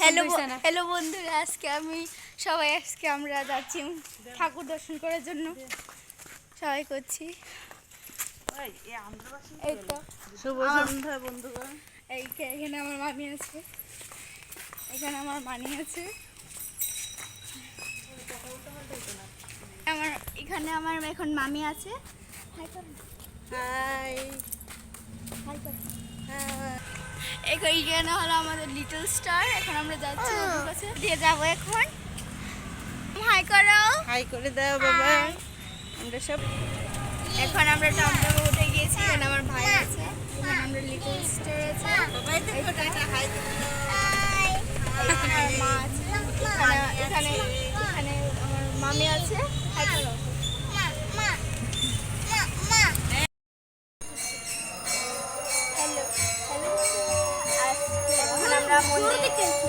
Hello hello বন্ধুরা, আজকে আমরা যাচ্ছি ঠাকুর দর্শন করার জন্য। সবাই করছি এই তো শুভ সন্ধ্যা বন্ধুগণ। এখানে আমার মামি আছে, এখানে আমার এখন মামি আছে। এইখানে হলো আমাদের লিটল স্টার। এখন আমরা যাচ্ছি ওদের কাছে দিয়ে যাবো এখন। হাই করো, হাই করে দাও বাবা। আমরা সব এখন আমরা টমটমে উঠে গিয়েছি। এখানে আমার ভাই আছে, এখানে আমরা লিটল স্টার আছে, এখানে আমার মা আছে, এখানে এখানে আমার মামি আছে। হাই করো।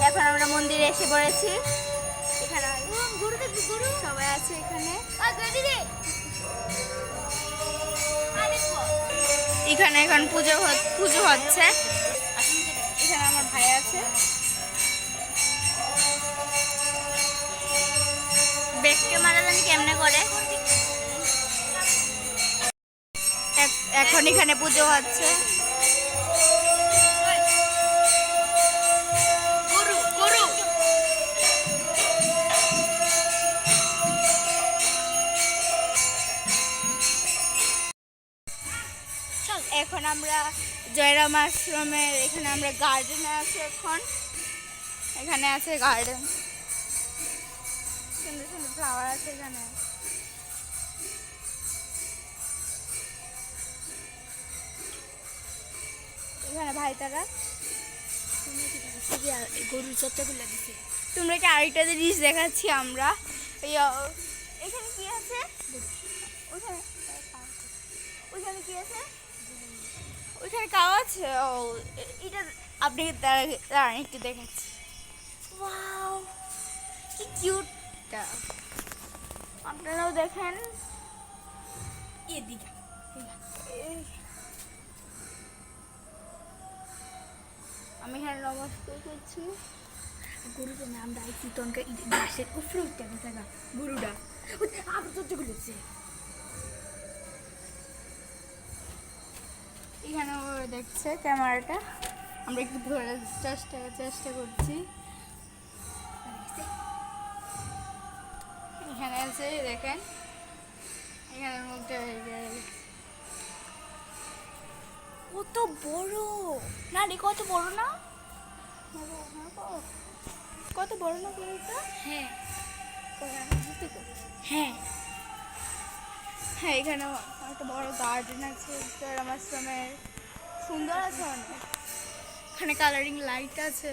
এখন আমরা মন্দিরে এসে পড়েছি। এখানে সবাই আছে, এখানে এখন পুজো হচ্ছে। এখানে আমার ভাই আছে। বেককে মারা জানি কেমনে করে। এখন এখানে পুজো হচ্ছে। এখন আমরা জয়রাম আশ্রমের এখানে আমরা গার্ডেনে আছি। এখানে আছে গার্ডেন, সুন্দর সুন্দর ফ্লাওয়ার আছে এখানে। এখানে ভাই তারা গরুর চর্চাগুলো দিচ্ছে। তোমরা কি আরেকটা জিনিস দেখাচ্ছি আমরা। এখানে কি আছে, ওইখানে কি আছে, ওইখানে কাউ আছে। এটা আপনি দাঁড়ান একটু দেখাচ্ছি। ওয়াও, কি কিউটটা, আপনারাও দেখেন। এদিকে আমি এখানে নমস্কার করছি। গরুটার নাম ডাইছি তনকা গাছের উপরে উঠতে গেছে না গরুটা, আবার চর্চাগুলো হচ্ছে। এখানে ও দেখছে ক্যামেরাটা, আমরা একটু ধরার চেষ্টা করছি। এখানে আছে দেখেন, এখানে মুখটা কত বড় না রে, কত বড় না, কত বড় না গরুটা। হ্যাঁ হ্যাঁ হ্যাঁ, এখানে একটা বড় গার্ডেন আছে জয়রাম আশ্রমের, সুন্দর আছে অনেক। এখানে কালারিং লাইট আছে।